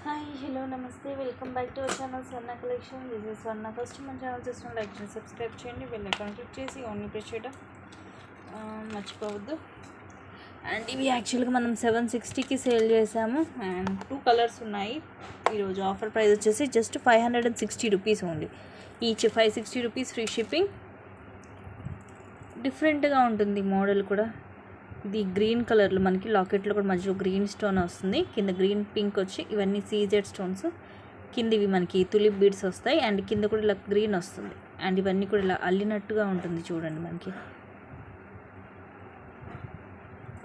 Hi hello నమస్తే welcome back to our channel Swarna collection. This is Swarna. First మన channel చేసిన like చేసి subscribe చేయండి, bell icon click చేసి only press చేయడం మర్చిపోవద్దు. అండ్ ఇవి యాక్చువల్గా మనం 760కి సేల్ చేసాము అండ్ 2 కలర్స్ ఉన్నాయి. ఈరోజు ఆఫర్ ప్రైస్ వచ్చేసి just 560 rupees only. Each 560 rupees, free shipping. డిఫరెంట్గా ఉంటుంది మోడల్ కూడా. ఇది గ్రీన్ కలర్లో మనకి లాకెట్లో కూడా మధ్యలో గ్రీన్ స్టోన్ వస్తుంది, కింద గ్రీన్ పింక్ వచ్చి ఇవన్నీ సీజెడ్ స్టోన్స్, కింద ఇవి మనకి తులిప్ బీడ్స్ వస్తాయి అండ్ కింద కూడా ఇలా గ్రీన్ వస్తుంది అండ్ ఇవన్నీ కూడా ఇలా అల్లినట్టుగా ఉంటుంది చూడండి. మనకి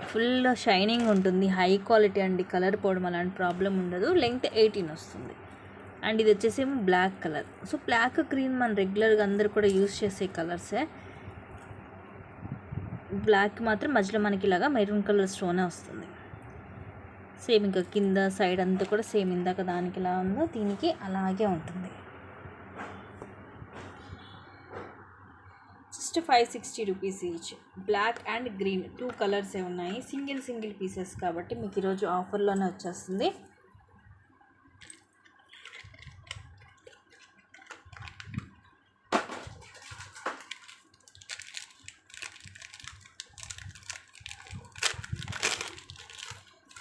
ఫుల్ షైనింగ్ ఉంటుంది, హై క్వాలిటీ అండి. కలర్ పోవడం అలాంటి ప్రాబ్లం ఉండదు. లెంగ్త్ 18 వస్తుంది అండ్ ఇది వచ్చేసి black colour. So black green మన రెగ్యులర్గా అందరు కూడా యూస్ చేసే కలర్సే. బ్లాక్ మాత్రం మధ్యలో మనకి ఇలాగా మెరూన్ కలర్ స్టోనే వస్తుంది. సేమ్ ఇంకా కింద సైడ్ అంతా కూడా సేమ్ ఇందాక దానికి ఎలా ఉందో దీనికి అలాగే ఉంటుంది. Just 560 rupees each. Black and green 2 కలర్సే ఉన్నాయి. సింగిల్ పీసెస్ కాబట్టి మీకు ఈరోజు ఆఫర్లోనే వచ్చేస్తుంది.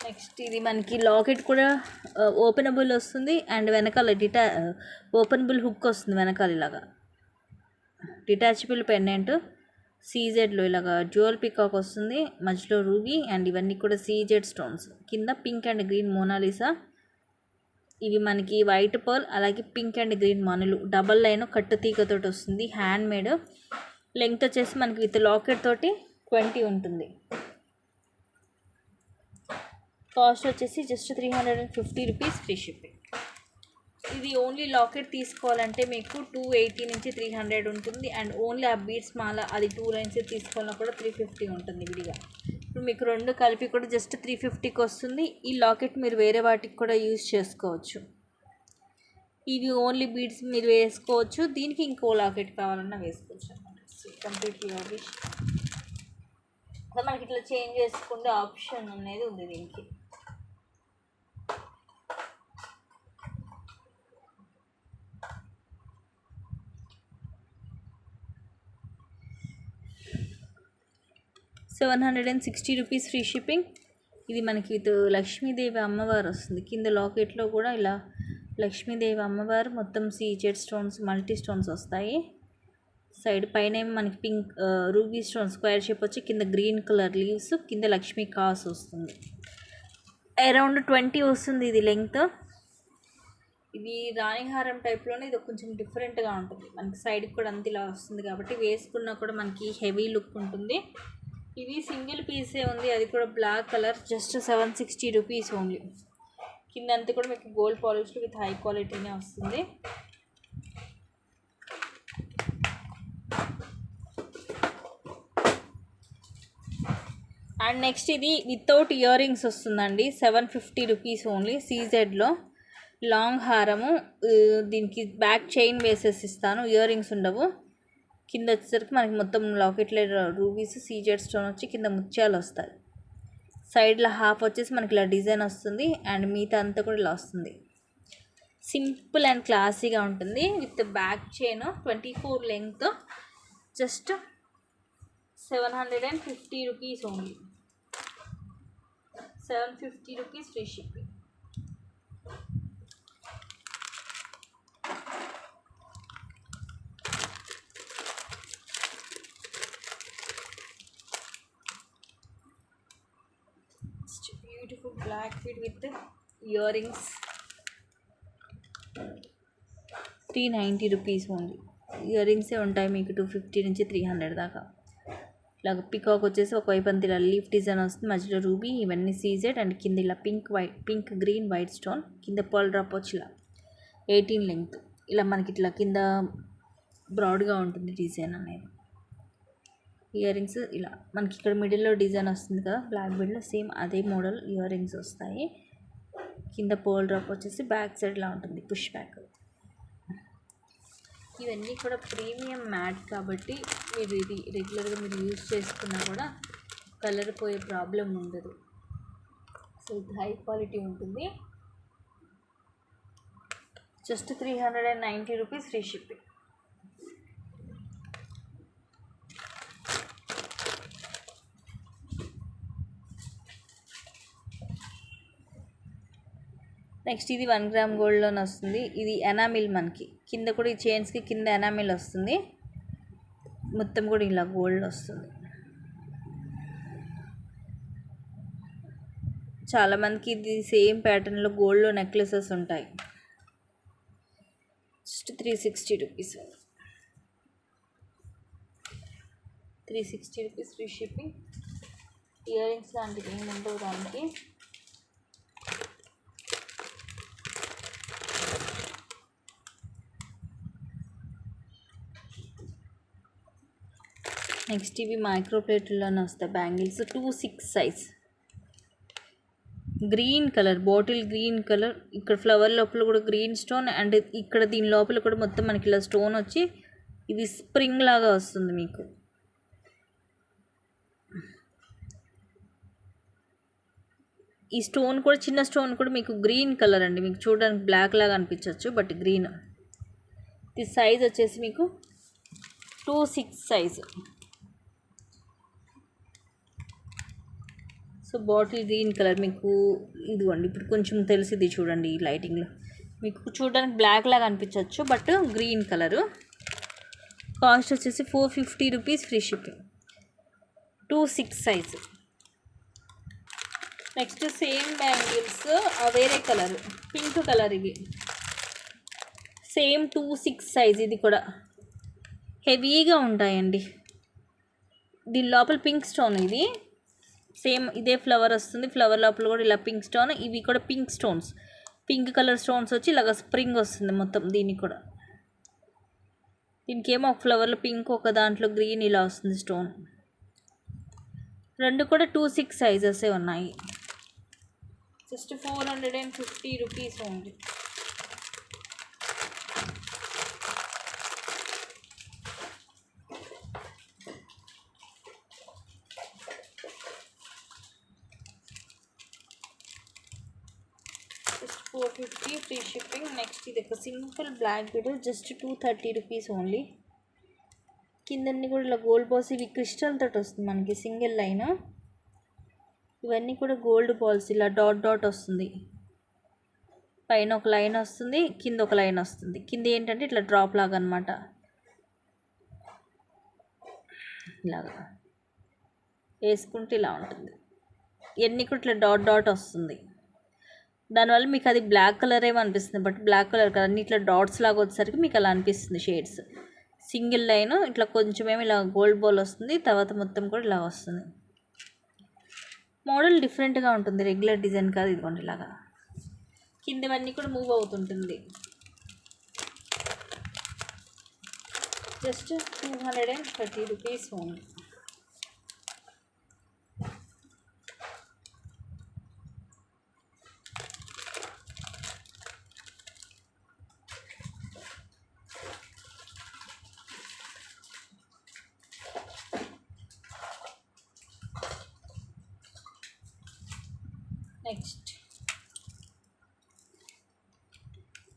నెక్స్ట్ ఇది మనకి లాకెట్ కూడా ఓపెనబుల్ వస్తుంది అండ్ వెనకాల ఓపెనబుల్ హుక్ వస్తుంది వెనకాల. ఇలాగా డిటాచబుల్ పెండెంట్ సీజెడ్లో ఇలాగా జ్యువెల్ పికాక్ వస్తుంది, మధ్యలో రూబీ అండ్ ఇవన్నీ కూడా సీజెడ్ స్టోన్స్. కింద పింక్ అండ్ గ్రీన్ మోనాలిసా. ఇవి మనకి వైట్ పర్ల్ అలాగే పింక్ అండ్ గ్రీన్ మనులు డబల్ లైన్ కట్టు తీగతోటి వస్తుంది, హ్యాండ్ మేడ్. లెంగ్త్ వచ్చేసి మనకి విత్ లాకెట్ తోటి 20 ఉంటుంది. కాస్ట్ వచ్చేసి జస్ట్ 350 రూపీస్, ఫ్రీ షిప్పింగ్. ఇది ఓన్లీ లాకెట్ తీసుకోవాలంటే మీకు 280 నుంచి 300 ఉంటుంది అండ్ ఓన్లీ ఆ బీడ్స్ మాల అది 2 లైన్స్ తీసుకోవాలన్నా కూడా 350 ఉంటుంది విడిగా. ఇప్పుడు మీకు రెండు కలిపి కూడా జస్ట్ 350కి వస్తుంది. ఈ లాకెట్ మీరు వేరే వాటికి కూడా యూజ్ చేసుకోవచ్చు. ఇవి ఓన్లీ బీడ్స్ మీరు వేసుకోవచ్చు, దీనికి ఇంకో లాకెట్ కావాలన్నా వేసుకోవచ్చు అన్నమాట. కంప్లీట్లీ ఆఫీస్ మనకి ఇట్లా చేంజ్ చేసుకుంటే ఆప్షన్ అనేది ఉంది దీనికి. $760 రూపీస్, ఫ్రీ షిప్పింగ్. ఇది మనకి విత్ లక్ష్మీదేవి అమ్మవారు వస్తుంది. కింద లాకెట్లో కూడా ఇలా లక్ష్మీదేవి అమ్మవారు మొత్తం సీజెడ్ స్టోన్స్, మల్టీ స్టోన్స్ వస్తాయి. సైడ్ పైన మనకి pink ruby stone square shape వచ్చి కింద గ్రీన్ కలర్ లీవ్స్, కింద లక్ష్మీ కాస్ వస్తుంది. అరౌండ్ 20 వస్తుంది ఇది లెంగ్త్. ఇది రాణిహారం టైప్లోనే ఇది కొంచెం డిఫరెంట్గా ఉంటుంది. మనకి సైడ్కి కూడా అంత ఇలా వస్తుంది కాబట్టి వేసుకున్నా కూడా మనకి హెవీ లుక్ ఉంటుంది. ఇది సింగిల్ పీసే ఉంది, అది కూడా black colour. Just 760 rupees only. కింద అంతా కూడా మీకు గోల్డ్ పాలిష్లో విత్ హై క్వాలిటీనే వస్తుంది. అండ్ నెక్స్ట్ ఇది వితౌట్ ఇయర్ రింగ్స్ వస్తుందండి. 750 రూపీస్ ఓన్లీ. సీజెడ్లో లాంగ్ హారము, దీనికి బ్యాక్ చైన్ వేసేసి ఇస్తాను, ఇయర్ రింగ్స్ ఉండవు. కింద వచ్చేసరికి మనకి మొత్తం లాకెట్లో రూబీస్ సీజెడ్ స్టోన్ వచ్చి కింద ముత్యాలు వస్తాయి. సైడ్లో హాఫ్ వచ్చేసి మనకి ఇలా డిజైన్ వస్తుంది అండ్ మిగతా అంతా కూడా ఇలా వస్తుంది. సింపుల్ అండ్ క్లాసీగా ఉంటుంది with back chain. 24 length. Just 750 rupees only. 750 rupees, free shipping. Beautiful black feet with ear rings. 390 rupees only. Ear రింగ్సే ఉంటాయి మీకు 250 నుంచి 300 దాకా. ఇలాగ పికాక్ వచ్చేసి ఒకవైపు అంతా ఇలా లీఫ్ డిజైన్ వస్తుంది, మధ్యలో రూబీ, ఇవన్నీ సీజెడ్ అండ్ కింద ఇలా పింక్ గ్రీన్ వైట్ స్టోన్, కింద పర్ల్ డ్రాప్ వచ్చి ఇలా 18 లెంగ్త్. ఇలా మనకి ఇట్లా కింద బ్రాడ్గా ఉంటుంది డిజైన్ అనేది. ఇయర్ రింగ్స్ ఇలా మనకి ఇక్కడ మిడిల్లో డిజైన్ వస్తుంది కదా బ్లాక్ బీడ్లో, సేమ్ అదే మోడల్ ఇయర్ రింగ్స్ వస్తాయి. కింద పర్ల్ డ్రాప్ వచ్చేసి బ్యాక్ సైడ్లా ఉంటుంది, పుష్ బ్యాక్. ఇవన్నీ కూడా ప్రీమియం మ్యాట్ కాబట్టి మీరు ఇది రెగ్యులర్గా మీరు యూజ్ చేసుకున్నా కూడా కలర్ పోయే ప్రాబ్లం ఉండదు. సో ఇది హై క్వాలిటీ ఉంటుంది. Just 390 rupees free shipping. Next ఇది 1 గ్రామ్ గోల్డ్లోనే వస్తుంది. ఇది ఎనామిల్, మనకి కింద కూడా ఈ చైన్స్కి కింద ఎనామిల్ వస్తుంది, మొత్తం కూడా ఇలా గోల్డ్ వస్తుంది. చాలామందికి ఇది సేమ్ ప్యాటర్న్లో గోల్డ్లో నెక్లెసెస్ ఉంటాయి. Just 360 rupees, 360 rupees free shipping. Ear rings లాంటివి ఏమి ఉండవు దానికి. నెక్స్ట్ ఇవి మైక్రో ప్లేట్లోనే వస్తాయి bangles. 2/6 size, green colour, bottle green colour. ఇక్కడ ఫ్లవర్ లోపల కూడా గ్రీన్ స్టోన్, అండ్ ఇక్కడ దీని లోపల కూడా మొత్తం మనకి ఇలా స్టోన్ వచ్చి ఇది స్ప్రింగ్ లాగా వస్తుంది మీకు. ఈ స్టోన్ కూడా, చిన్న స్టోన్ కూడా మీకు గ్రీన్ కలర్ అండి. మీకు చూడడానికి బ్లాక్ లాగా అనిపించవచ్చు, బట్ గ్రీన్. ఇది సైజ్ వచ్చేసి మీకు 2/6 size. So bottle green colour మీకు ఇదిగోండి. ఇప్పుడు కొంచెం తెలిసింది చూడండి ఈ లైటింగ్లో, మీకు చూడడానికి బ్లాక్ లాగా అనిపించవచ్చు, బట్ గ్రీన్ కలరు. కాస్ట్ వచ్చేసి 450 rupees free shipping. 2/6 size. Next same bangles, వేరే కలర్, పింక్ కలర్. ఇవి సేమ్ 2/6 సైజ్. ఇది కూడా హెవీగా ఉంటాయండి. దీని లోపల పింక్ స్టోన్, ఇది సేమ్ ఇదే ఫ్లవర్ వస్తుంది. ఫ్లవర్ లోపల కూడా ఇలా పింక్ స్టోన్. ఇవి కూడా pink stones, pink colour stones వచ్చి ఇలాగ స్ప్రింగ్ వస్తుంది మొత్తం. దీనికి కూడా, దీనికి ఏమో ఒక ఫ్లవర్లో పింక్, ఒక దాంట్లో గ్రీన్ ఇలా వస్తుంది స్టోన్. రెండు కూడా 2/6 సైజెసే ఉన్నాయి. Just 450 rupees only. Just 450 free shipping. Next ఇది ఒక simple black bead, just 230 rupees only. కిందన్నీ కూడా ఇలా గోల్డ్ బాల్స్, ఇవి క్రిస్టల్ తోటి వస్తుంది మనకి సింగిల్ లైన్. ఇవన్నీ కూడా గోల్డ్ బాల్స్, ఇలా డాట్ డాట్ వస్తుంది. పైన ఒక లైన్ వస్తుంది, కింద ఒక లైన్ వస్తుంది. కింద ఏంటంటే ఇట్లా డ్రాప్ లాగా అనమాట, ఇలాగా వేసుకుంటే ఇలా ఉంటుంది. ఇవన్నీ కూడా ఇట్లా డాట్ డాట్ వస్తుంది. దానివల్ల మీకు అది బ్లాక్ కలర్ ఏమో అనిపిస్తుంది, బట్ బ్లాక్ కలర్ కదా, అన్ని ఇట్లా డాట్స్ లాగా వచ్చేసరికి మీకు అలా అనిపిస్తుంది షేడ్స్. సింగిల్ లైన్ ఇట్లా కొంచెం ఏమి ఇలా గోల్డ్ బాల్ వస్తుంది, తర్వాత మొత్తం కూడా ఇలా వస్తుంది. మోడల్ డిఫరెంట్గా ఉంటుంది, రెగ్యులర్ డిజైన్ కాదు. ఇదిగోండి ఇలాగా కిందవన్నీ కూడా మూవ్ అవుతుంటుంది. Just 230 rupees only. నెక్స్ట్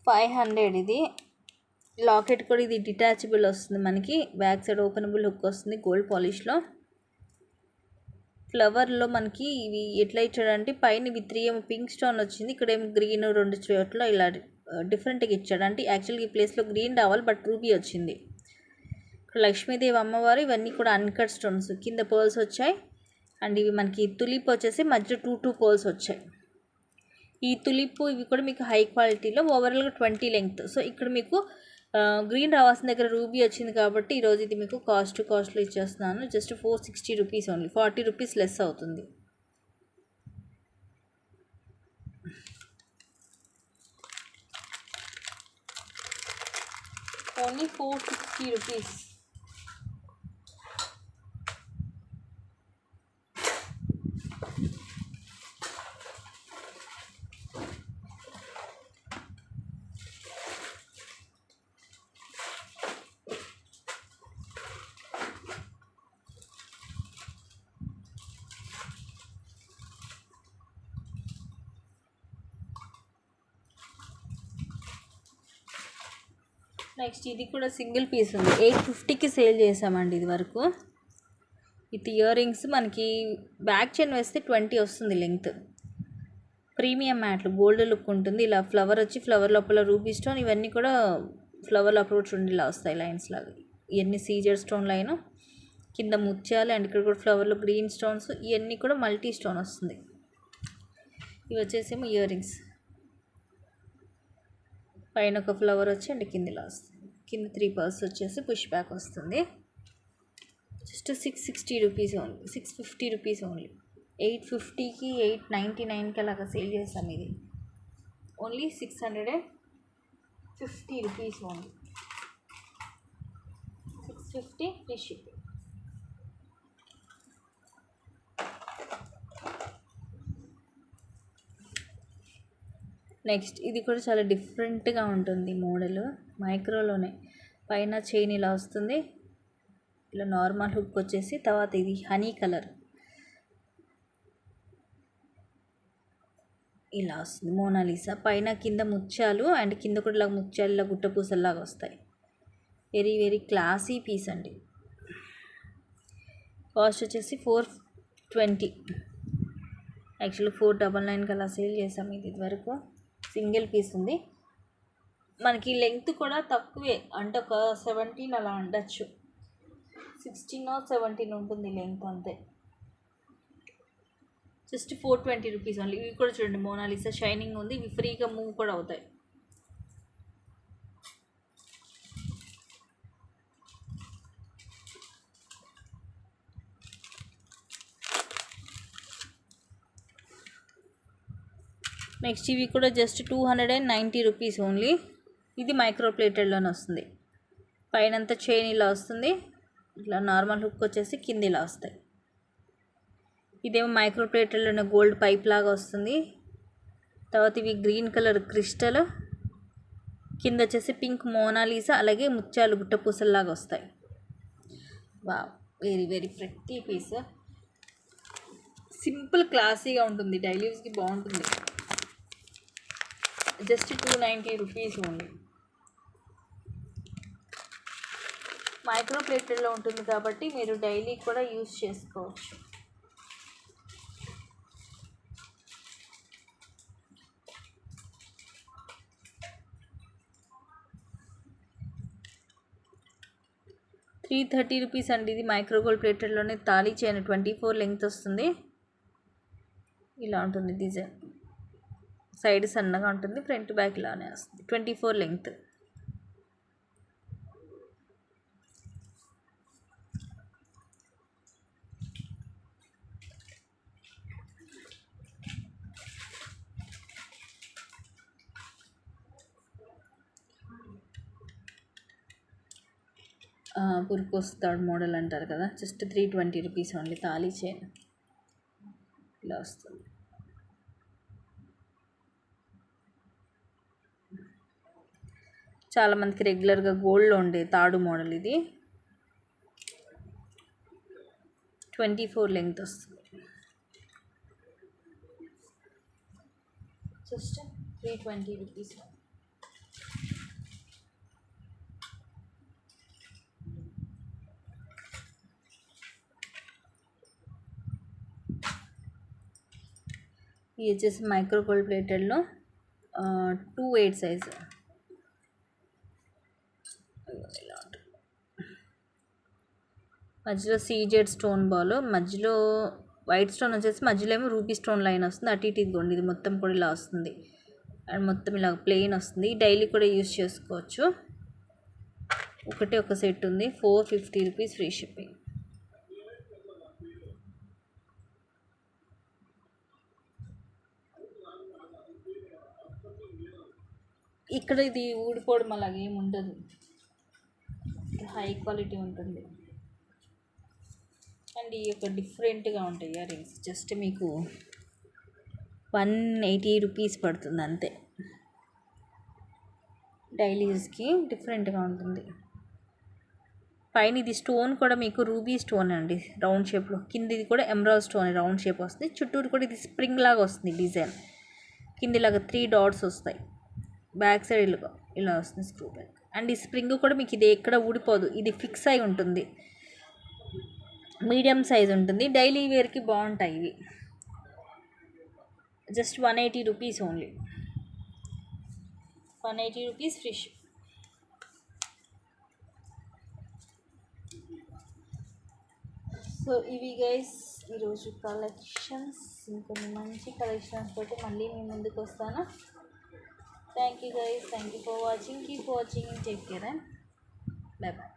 500. ఇది లాకెట్ కూడా, ఇది డిటాచబుల్ వస్తుంది మనకి. బ్యాక్ సైడ్ ఓపెనబుల్ హుక్ వస్తుంది గోల్డ్ పాలిష్లో. ఫ్లవర్లో మనకి ఇవి ఎట్లా ఇచ్చాడంటే పైన ఇవి 3 ఏమో పింక్ స్టోన్ వచ్చింది, ఇక్కడ ఏమో గ్రీన్ 2 చోట్ల ఇలా డిఫరెంట్గా ఇచ్చాడు. అంటే యాక్చువల్గా ఈ ప్లేస్లో గ్రీన్ రావాలి, బట్ రూబీ వచ్చింది. ఇక్కడ లక్ష్మీదేవి అమ్మవారు. ఇవన్నీ కూడా అన్కట్ స్టోన్స్, కింద పర్ల్స్ వచ్చాయి. అండ్ ఇవి మనకి తులిప్ వచ్చేసి మధ్య 2 పర్ల్స్ వచ్చాయి. ఈ తులిప్ ఇవి కూడా మీకు హై క్వాలిటీలో, ఓవరాల్గా 20 లెంగ్త్. సో ఇక్కడ మీకు గ్రీన్ రావాల్సిన దగ్గర రూబీ వచ్చింది కాబట్టి ఈరోజు ఇది మీకు కాస్ట్లో ఇచ్చేస్తున్నాను. Just 460 rupees only, 40 rupees less అవుతుంది. Only 460 rupees. నెక్స్ట్ ఇది కూడా సింగిల్ పీస్ ఉంది, 850కి సేల్ చేసామండి ఇది వరకు. విత్ ఇయర్ రింగ్స్ మనకి బ్యాక్ చైన్ వేస్తే 20 వస్తుంది లెంగ్త్. ప్రీమియం మ్యాట్లు, గోల్డ్ లుక్ ఉంటుంది. ఇలా ఫ్లవర్ వచ్చి ఫ్లవర్ లోపల రూబీ స్టోన్, ఇవన్నీ కూడా ఫ్లవర్ లోపల చూడండి ఇలా వస్తాయి లైన్స్ లాగా. ఇవన్నీ సీజర్ స్టోన్ లైన్, కింద ముత్యాలు అండ్ ఇక్కడ కూడా ఫ్లవర్లో గ్రీన్ స్టోన్స్, ఇవన్నీ కూడా మల్టీ స్టోన్ వస్తుంది. ఇవి వచ్చేసేమో ఇయర్ రింగ్స్, పైన ఒక ఫ్లవర్ వచ్చి అండ్ కింద ఇలా వస్తుంది. కింద 3 పర్స్ వచ్చేసి పుష్ బ్యాక్ వస్తుంది. Just 660 rupees only, 650 rupees only. 850కి 899కి అలాగా సేల్ చేస్తాం. ఇది only 650 rupees only, 650 free shipping. Next ఇది కూడా చాలా డిఫరెంట్గా ఉంటుంది మోడల్, మైక్రోలోనే. పైన చైన్ ఇలా వస్తుంది, ఇలా నార్మల్ హుక్ వచ్చేసి, తర్వాత ఇది హనీ కలర్ ఇలా వస్తుంది మోనాలిసా. పైన కింద ముత్యాలు అండ్ కింద కూడా ఇలా ముత్యాలు ఇలా గుట్టపూసల్లాగా వస్తాయి. వెరీ వెరీ క్లాసీ పీస్ అండి. కాస్ట్ వచ్చేసి 420, యాక్చువల్లీ 499కి అలా సేల్ చేసాం ఇది వరకు. సింగిల్ పీస్ ఉంది. మనకి లెంగ్త్ కూడా తక్కువే, అంటే ఒక 17 అలా ఉండొచ్చు, 16 or 17 ఉంటుంది లెంగ్త్ అంతే. Just 420 rupees only. ఇవి కూడా చూడండి మోనాలిసా షైనింగ్ ఉంది, ఇవి ఫ్రీగా మూవ్ కూడా అవుతాయి. నెక్స్ట్ ఇవి కూడా జస్ట్ 290 రూపీస్ ఓన్లీ. ఇది మైక్రో ప్లేటెడ్లోనే వస్తుంది. పైనంతా చైన్ ఇలా వస్తుంది, ఇట్లా నార్మల్ హుక్ వచ్చేసి కింద ఇలా వస్తాయి. ఇదేమో మైక్రో ప్లేటెడ్లోనే గోల్డ్ పైప్ లాగా వస్తుంది. తర్వాత ఇవి గ్రీన్ కలర్ క్రిస్టల్, కింద వచ్చేసి పింక్ మోనాలిసా, అలాగే ముత్యాలు గుట్టపూసల్లాగా వస్తాయి. Wow, very very pretty piece. Simple క్లాసీగా ఉంటుంది, డైలీ యూస్కి బాగుంటుంది. Just 290 rupees only. మైక్రో ప్లేటెడ్లో ఉంటుంది కాబట్టి మీరు డైలీ కూడా యూస్ చేసుకోవచ్చు. ₹330 అండి. ఇది మైక్రో గోల్డ్ ప్లేటెడ్లోనే తాళీ చైన్ 24 లెంగ్త్ వస్తుంది. ఇలా ఉంటుంది డిజైన్, సైడ్ సన్నగా ఉంటుంది, ఫ్రంట్ బ్యాక్ ఇలానే వస్తుంది. 24 లెంగ్త్. పురుకొస్తాడు మోడల్ అంటారు కదా, just 320 rupees only. Thali chain ఇలా వస్తుంది. చాలామందికి రెగ్యులర్గా గోల్డ్లో ఉండే తాడు మోడల్ ఇది. 24 లెంగ్త్ వస్తుంది. Just 320 rupees. ఇది వచ్చేసి మైక్రో గోల్డ్ ప్లేటెడ్లో 2/8 సైజు. మధ్యలో సీజెడ్ స్టోన్ బాల్, మధ్యలో వైట్ స్టోన్ వచ్చేసి మధ్యలో ఏమో రూబీ స్టోన్ లైన్ వస్తుంది. అటు ఇటు ఇదిగోండి, ఇది మొత్తం కూడా ఇలా వస్తుంది అండ్ మొత్తం ఇలా ప్లెయిన్ వస్తుంది. డైలీ కూడా యూస్ చేసుకోవచ్చు. ఒకటే ఒక సెట్ ఉంది, 450 రూపీస్ ఫ్రీ షిప్పింగ్. ఇక్కడ ఇది ఊడిపోవడం అలాగే ఏమి ఉండదు, హై క్వాలిటీ ఉంటుంది. అండ్ ఈ యొక్క డిఫరెంట్గా ఉంటాయి ఇయర్ రింగ్స్. జస్ట్ మీకు 180 రూపీస్ పడుతుంది అంతే. డైలీ యూస్కి డిఫరెంట్గా ఉంటుంది. పైన ఇది స్టోన్ కూడా మీకు రూబీ స్టోన్ అండి, రౌండ్ షేప్లో. కింద ఇది కూడా ఎమరాల్డ్ స్టోన్ రౌండ్ షేప్ వస్తుంది. చుట్టూరు కూడా ఇది స్ప్రింగ్ లాగా వస్తుంది డిజైన్. కింద ఇలాగా 3 డాట్స్ వస్తాయి. బ్యాక్ సైడ్ ఇలా వస్తుంది స్క్రూ బ్యాక్. అండ్ ఈ స్ప్రింగ్ కూడా మీకు ఇది ఎక్కడ ఊడిపోదు, ఇది ఫిక్స్ అయి ఉంటుంది, మీడియం సైజ్ ఉంటుంది, డైలీ వేర్కి బాగుంటాయి ఇవి. Just 180 rupees only, 180 rupees free ship. So ఇవి గైస్ ఈరోజు కలెక్షన్స్. ఇంకొన్ని మంచి కలెక్షన్స్ తోటి మళ్ళీ మీ ముందుకు వస్తాను. Thank you guys, thank you for watching, keep watching, take care and bye bye.